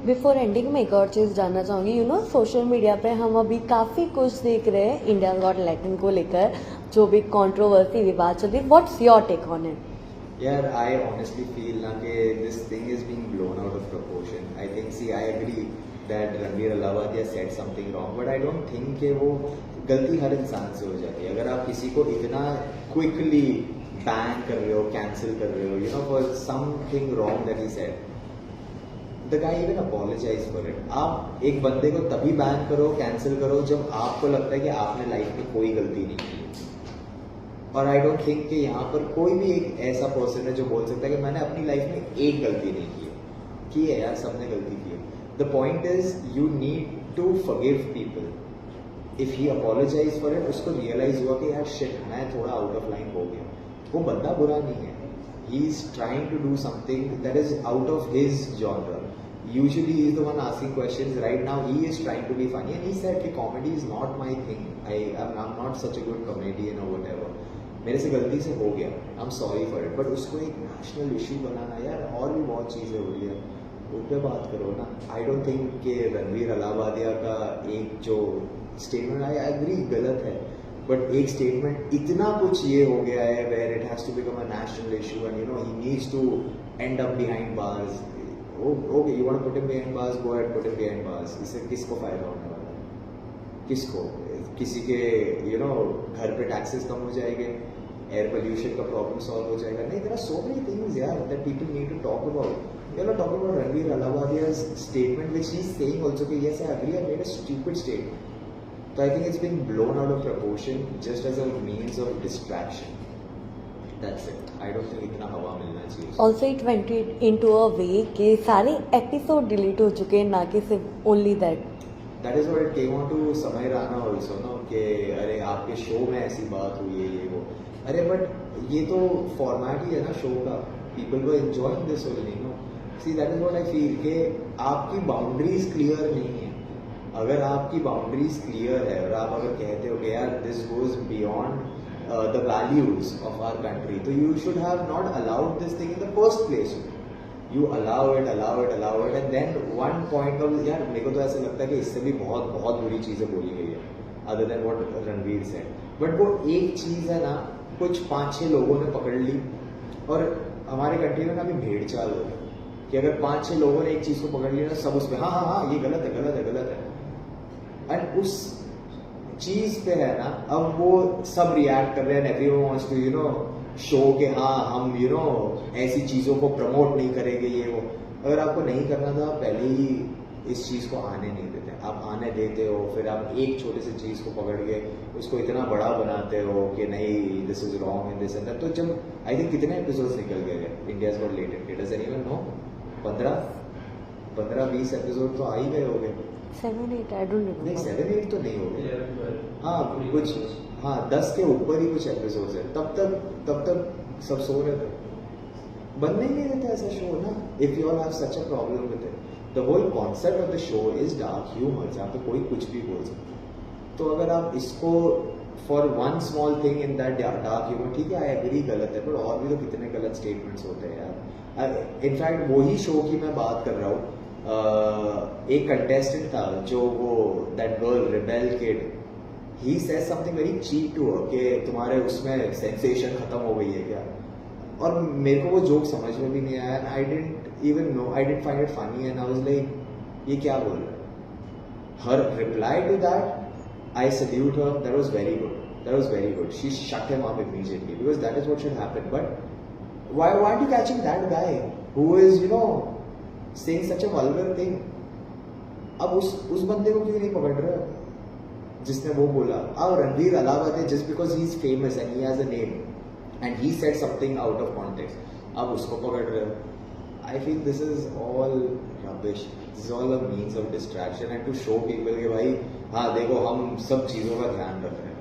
Before ending मैं एक और चीज़ जानना चाहूँगी सोशल मीडिया पे हम अभी काफ़ी कुछ देख रहे हैं इंडिया गॉट लैटिन को लेकर, जो भी कंट्रोवर्सी विवाद चल रही, what's your take on it? Yeah, I honestly feel na कि this thing is being blown out of proportion. I think, see, I agree that Ranveer Allahbadia said something wrong, but I don't think कि वो गलती हर इंसान से हो जाती है. अगर आप किसी को इतना quickly ban कर रहे हो, cancel कर रहे हो, for something wrong that he said, the guy even apologized for it. आप एक बंदे को तभी ban करो, cancel करो जब आपको लगता है कि आपने लाइफ में कोई गलती नहीं की. और आई डोंट थिंक कि यहाँ पर कोई भी एक ऐसा पर्सन है जो बोल सकता है कि मैंने अपनी लाइफ में एक गलती नहीं की है यार, सबने गलती की है. The point is you need to forgive people. If he apologizes for it, उसको रियलाइज हुआ कि यार शिट, मैं थोड़ा आउट ऑफ लाइन हो गया. वो बंदा बुरा नहीं है, he is trying to do something that is out of his genre. Usually he is the one asking questions. Right now he is trying to be funny and he said कि comedy is not my thing. I'm not such a good comedian or whatever. मेरे से गलती से हो गया, I'm sorry for it. But उसको एक national issue बनाना, यार और भी बहुत चीज़ें हो रही है, उन पे बात करो ना. I don't think कि रणवीर अलाहाबादिया का एक जो statement, I agree गलत है, but एक statement इतना कुछ ये हो गया है where it has to become a national issue and he needs to end up behind bars. Okay, you want to put him behind bars, go ahead, put him behind bars. इससे किसको फायदा होने वाला है? किसको? किसी के घर पे टैक्सेस कम हो जाएंगे, एयर पोल्यूशन का प्रॉब्लम सॉल्व हो जाएगा? नहीं, there are so many things यार that people need to talk about. We are not talking about Ranveer Allahbadia's statement which he is saying also कि yes, I agree, I made a stupid statement. So I think it's being blown out of proportion just as a means of distraction. That's it. I don't think इतना हवा मिलना चाहिए. Also it went into a way कि सारे episode delete हो चुके हैं, ना कि सिर्फ only that. That is what it came on to समय राणा also, no, कि अरे आपके शो में ऐसी बात हुई है, ये वो. अरे बट ये तो फॉर्मेट ही है ना शो का. People were enjoying this only, no. See, that is what I feel कि आपकी बाउंड्रीज क्लियर नहीं है. अगर आपकी बाउंड्रीज क्लियर है और आप अगर कहते हो कि यार this goes beyond the values of our country, so you should have not allowed this thing in the first place. You allow it, and then one point of यार मेरे को तो ऐसा लगता है कि इससे भी बहुत बहुत बुरी चीजें बोली गई है other than what Ranveer said. But वो एक चीज है ना, कुछ 5-6 लोगों ने पकड़ ली, और हमारे कंट्री में ना अभी भेड़ चाल हो गई कि अगर 5-6 लोगों ने एक चीज को पकड़ लिया ना, सब उस पर हाँ ये गलत है. एंड उस चीज पे है ना, अब वो सब रिएक्ट कर रहे हैं. एवरीवन वांट्स टू शो के हाँ हम ऐसी चीजों को प्रमोट नहीं करेंगे, ये वो. अगर आपको नहीं करना था, पहले ही इस चीज को आने नहीं देते. आप आने देते हो, फिर आप एक छोटे से चीज को पकड़ के उसको इतना बड़ा बनाते हो कि नहीं, this is wrong in this and that. तो जब आई थिंक कितने एपिसोड्स निकल गए India's got latent, does anyone know? 15-20 episode तो आ ही गए हो गए. 7-8 आई डोंट नो. नहीं, 7-8 तो नहीं हो गए. हाँ कुछ, हाँ 10 के ऊपर ही कुछ एपिसोड्स है. तब तक सब सो रहे थे. बनने ही नहीं देते ऐसा शो ना. If you all have such a problem with it, the whole concept of the show is dark humour, जहाँ पे कोई कुछ भी बोल सकता है. तो अगर आप इसको for one small thing in that dark humour, ठीक है, आई एग्री गलत है, पर और भी तो कितने गलत स्टेटमेंट्स होते हैं यार. इनफैक्ट वही शो की मैं बात कर रहा हूँ. एक कंटेस्टेंट था जो वो that girl rebel kid, he said something very cheap to her कि तुम्हारे उसमें सेंसेशन खत्म हो गई है क्या. और मेरे को वो जोक समझ में भी नहीं आया. I didn't even know, I didn't find it funny and I was like ये क्या बोल रहा है. Her reply to that, I salute her, that was very good. She shut him up immediately because that is what should happen. But why are you catching that guy who is saying such a vulgar thing? अब उस बंदे को क्यों नहीं पकड़ रहे जिसने वो बोला? अब Ranveer Allahabadi, just because he is famous and he has a name and he said something out of context, अब उसको पकड़ रहे हो. I feel this is all rubbish. This is all a means of distraction and to show people कि भाई हाँ देखो हम सब चीजों का ध्यान रख रहे हैं.